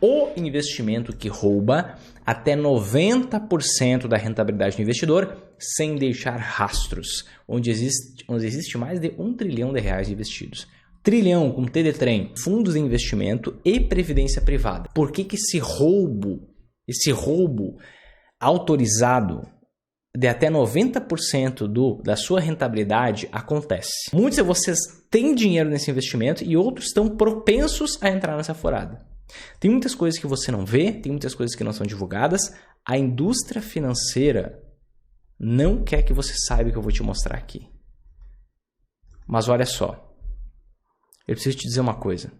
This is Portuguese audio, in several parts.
O investimento que rouba até 90% da rentabilidade do investidor sem deixar rastros, onde existe mais de R$1 trilhão investidos. Trilhão com T de trem, fundos de investimento e previdência privada. Por que esse roubo autorizado de até 90% da sua rentabilidade acontece? Muitos de vocês têm dinheiro nesse investimento e outros estão propensos a entrar nessa furada. Tem muitas coisas que você não vê, tem muitas coisas que não são divulgadas. A indústria financeira não quer que você saiba o que eu vou te mostrar aqui. Mas olha só, eu preciso te dizer uma coisa.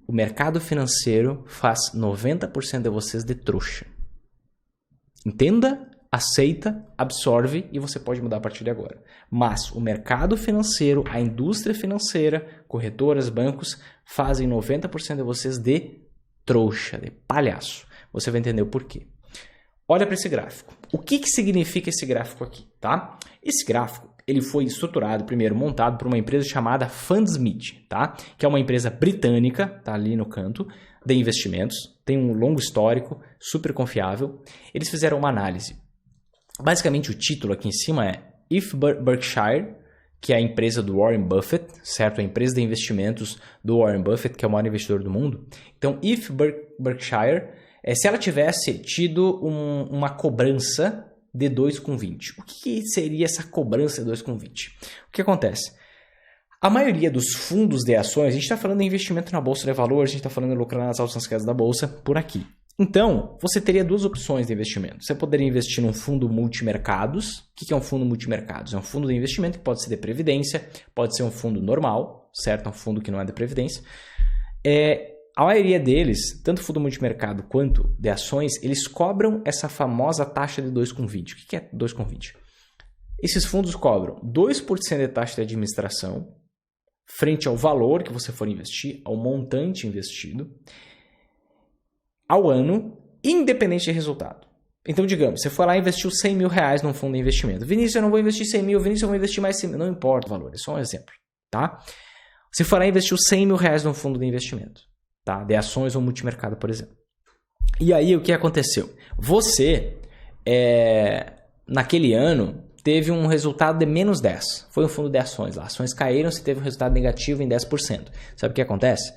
O mercado financeiro faz 90% de vocês de trouxa. Entenda, aceita, absorve e você pode mudar a partir de agora. Mas o mercado financeiro, a indústria financeira, corretoras, bancos, fazem 90% de vocês de trouxa, de palhaço. Você vai entender o porquê. Olha para esse gráfico. O que significa esse gráfico aqui, tá? Esse gráfico, ele foi estruturado, primeiro montado por uma empresa chamada Fundsmith, tá? Que é uma empresa britânica, tá ali no canto, de investimentos, tem um longo histórico, super confiável. Eles fizeram uma análise. Basicamente, o título aqui em cima é If Berkshire, que é a empresa do Warren Buffett, certo? A empresa de investimentos do Warren Buffett, que é o maior investidor do mundo. Então, If Berkshire, se ela tivesse tido uma cobrança de 2,20. O que seria essa cobrança de 2,20? O que acontece? A maioria dos fundos de ações, a gente está falando de investimento na bolsa de valores, a gente está falando de lucrar nas altas quedas da bolsa por aqui. Então, você teria duas opções de investimento. Você poderia investir num fundo multimercados. O que é um fundo multimercados? É um fundo de investimento que pode ser de previdência, pode ser um fundo normal, certo? É um fundo que não é de previdência. A maioria deles, tanto fundo multimercado quanto de ações, eles cobram essa famosa taxa de 2,20. O que é 2,20? Esses fundos cobram 2% de taxa de administração frente ao valor que você for investir, ao montante investido, ao ano, independente de resultado. Então, digamos, você foi lá e investiu R$100 mil num fundo de investimento. Vinícius, eu não vou investir 100 mil, Vinícius, eu vou investir mais 100 mil. Não importa o valor, é só um exemplo, tá? Você foi lá e investiu R$100 mil num fundo de investimento, tá? De ações ou multimercado, por exemplo. E aí, o que aconteceu? Você, naquele ano, teve um resultado de menos 10. Foi um fundo de ações lá. Ações caíram, você teve um resultado negativo em 10%. Sabe o que acontece?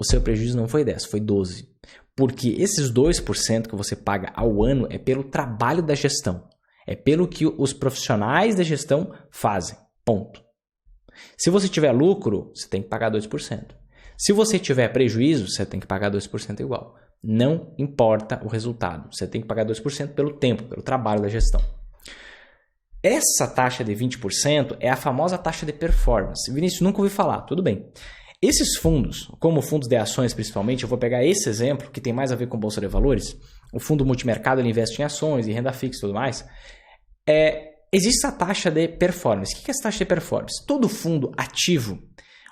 O seu prejuízo não foi 10, foi 12%. Porque esses 2% que você paga ao ano é pelo trabalho da gestão. É pelo que os profissionais da gestão fazem. Ponto. Se você tiver lucro, você tem que pagar 2%. Se você tiver prejuízo, você tem que pagar 2% igual. Não importa o resultado. Você tem que pagar 2% pelo tempo, pelo trabalho da gestão. Essa taxa de 20% é a famosa taxa de performance. Vinícius, nunca ouvi falar. Tudo bem. Esses fundos, como fundos de ações principalmente, eu vou pegar esse exemplo que tem mais a ver com bolsa de valores. O fundo multimercado ele investe em ações e renda fixa e tudo mais. Existe essa taxa de performance. O que é essa taxa de performance? Todo fundo ativo,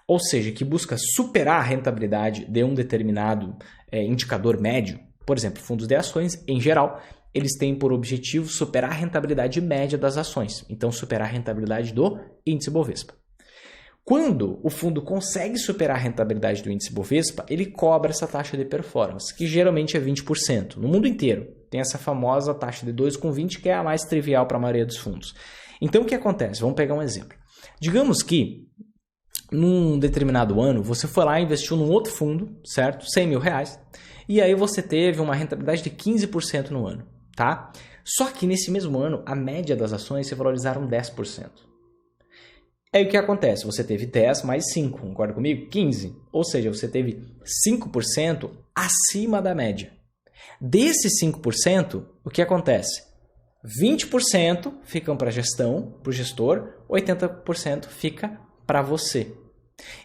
ou seja, que busca superar a rentabilidade de um determinado indicador médio, por exemplo, fundos de ações em geral, eles têm por objetivo superar a rentabilidade média das ações. Então, superar a rentabilidade do índice Bovespa. Quando o fundo consegue superar a rentabilidade do índice Bovespa, ele cobra essa taxa de performance, que geralmente é 20%. No mundo inteiro, tem essa famosa taxa de 2,20, que é a mais trivial para a maioria dos fundos. Então, o que acontece? Vamos pegar um exemplo. Digamos que, num determinado ano, você foi lá e investiu num outro fundo, certo? R$100 mil. E aí você teve uma rentabilidade de 15% no ano, tá? Só que nesse mesmo ano, a média das ações se valorizaram 10%. Aí o que acontece? Você teve 10 mais 5, concorda comigo? 15. Ou seja, você teve 5% acima da média. Desses 5%, o que acontece? 20% ficam para a gestão, para o gestor, 80% fica para você.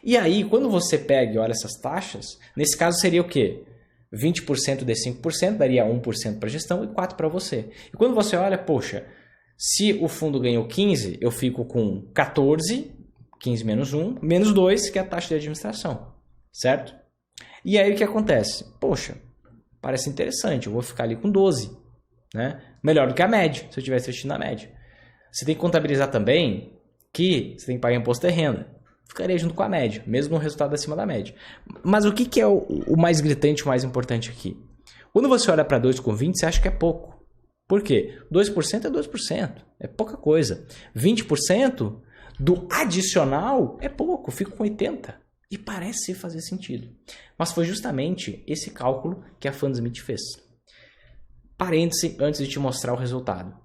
E aí, quando você pega e olha essas taxas, nesse caso seria o quê? 20% de 5% daria 1% para a gestão e 4% para você. E quando você olha, poxa, se o fundo ganhou 15, eu fico com 14, 15 menos 1, menos 2, que é a taxa de administração, certo? E aí o que acontece? Poxa, parece interessante, eu vou ficar ali com 12, né? Melhor do que a média, se eu tivesse investido na média. Você tem que contabilizar também que você tem que pagar imposto de renda. ficaria junto com a média, mesmo no resultado acima da média. Mas o que é o mais gritante, o mais importante aqui? Quando você olha para 2,20, você acha que é pouco. Por quê? 2% é 2%, é pouca coisa. 20% do adicional é pouco, fica com 80%. E parece fazer sentido. Mas foi justamente esse cálculo que a Fundsmith fez. Parêntese antes de te mostrar o resultado.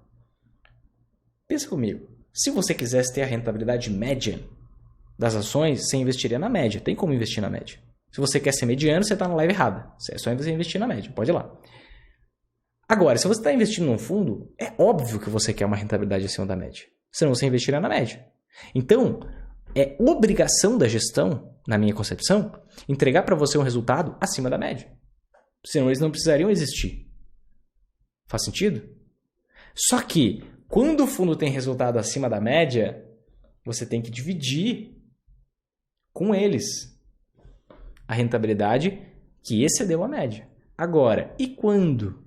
Pensa comigo. Se você quisesse ter a rentabilidade média das ações, você investiria na média. Tem como investir na média. Se você quer ser mediano, você está na live errada. É só você investir na média. Pode ir lá. Agora, se você está investindo num fundo, é óbvio que você quer uma rentabilidade acima da média. Senão você investiria na média. Então, é obrigação da gestão, na minha concepção, entregar para você um resultado acima da média. Senão eles não precisariam existir. Faz sentido? Só que, quando o fundo tem resultado acima da média, você tem que dividir com eles a rentabilidade que excedeu a média. Agora, e quando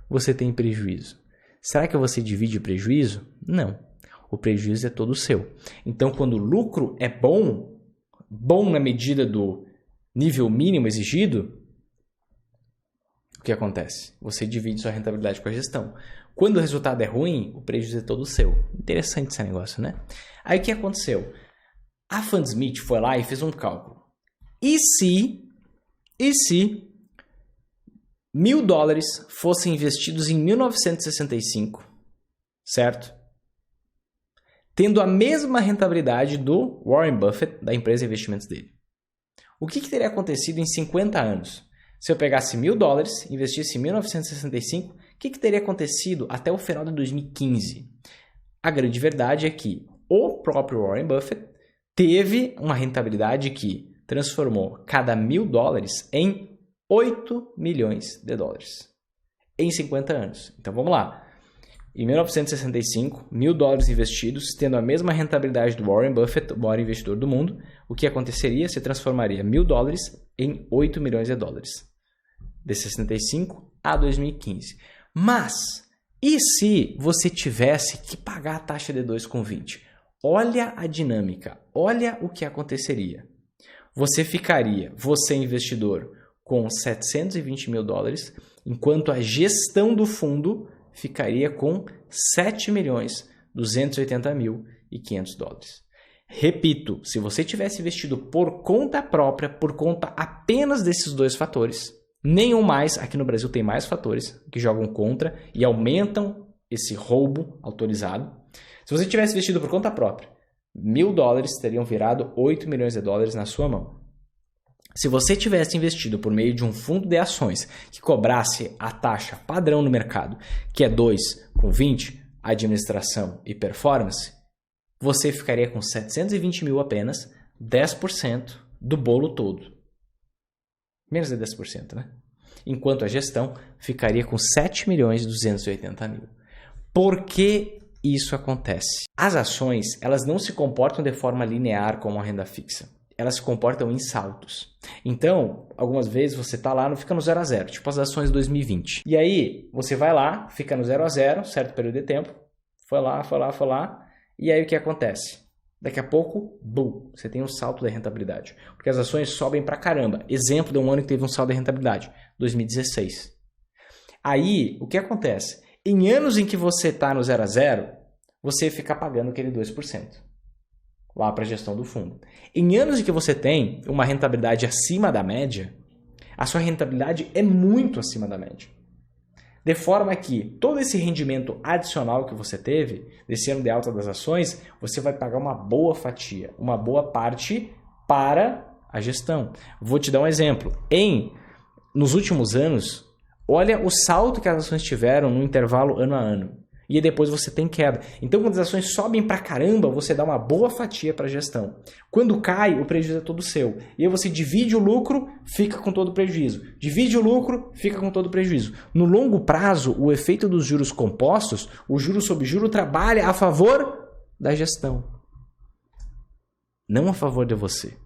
você tem prejuízo? Será que você divide o prejuízo? Não. O prejuízo é todo seu. Então, quando o lucro é bom na medida do nível mínimo exigido, o que acontece? Você divide sua rentabilidade com a gestão. Quando o resultado é ruim, o prejuízo é todo seu. Interessante esse negócio, né? Aí o que aconteceu? A Fundsmith foi lá e fez um cálculo. E se $1.000 fossem investidos em 1965, certo? Tendo a mesma rentabilidade do Warren Buffett, da empresa de investimentos dele. O que teria acontecido em 50 anos? Se eu pegasse $1.000, investisse em 1965, o que teria acontecido até o final de 2015? A grande verdade é que o próprio Warren Buffett teve uma rentabilidade que transformou cada $1.000 em $8 milhões em 50 anos. Então vamos lá. Em 1965, $1.000 investidos, tendo a mesma rentabilidade do Warren Buffett, o maior investidor do mundo, o que aconteceria? Se transformaria $1.000 em $8 milhões. De 65 a 2015. Mas, e se você tivesse que pagar a taxa de 2,20? Olha a dinâmica, olha o que aconteceria. Você investidor, com $720 mil, enquanto a gestão do fundo ficaria com $7.280.500. Repito, se você tivesse investido por conta própria, por conta apenas desses dois fatores, nenhum mais, aqui no Brasil tem mais fatores que jogam contra e aumentam esse roubo autorizado. Se você tivesse investido por conta própria, $1.000 teriam virado $8 milhões na sua mão. Se você tivesse investido por meio de um fundo de ações que cobrasse a taxa padrão no mercado, que é 2,20, administração e performance, você ficaria com $720 mil apenas, 10% do bolo todo. Menos de 10%, né? Enquanto a gestão ficaria com $7.280.000. Por que isso acontece? As ações, elas não se comportam de forma linear como a renda fixa. Elas se comportam em saltos. Então, algumas vezes você está lá, não fica no 0 a 0, tipo as ações de 2020. E aí, você vai lá, fica no 0 a 0, certo período de tempo, foi lá, e aí o que acontece? Daqui a pouco, boom, você tem um salto de rentabilidade. Porque as ações sobem pra caramba. Exemplo de um ano que teve um salto de rentabilidade, 2016. Aí, o que acontece? Em anos em que você está no 0 a 0, você fica pagando aquele 2% lá para a gestão do fundo. Em anos em que você tem uma rentabilidade acima da média, a sua rentabilidade é muito acima da média. De forma que todo esse rendimento adicional que você teve, desse ano de alta das ações, você vai pagar uma boa fatia, uma boa parte para a gestão. Vou te dar um exemplo. Nos últimos anos, olha o salto que as ações tiveram no intervalo ano a ano. E depois você tem queda. Então, quando as ações sobem pra caramba, você dá uma boa fatia para a gestão. Quando cai, o prejuízo é todo seu. E aí você divide o lucro, fica com todo o prejuízo. Divide o lucro, fica com todo o prejuízo. No longo prazo, o efeito dos juros compostos, o juro sobre juro, trabalha a favor da gestão. Não a favor de você.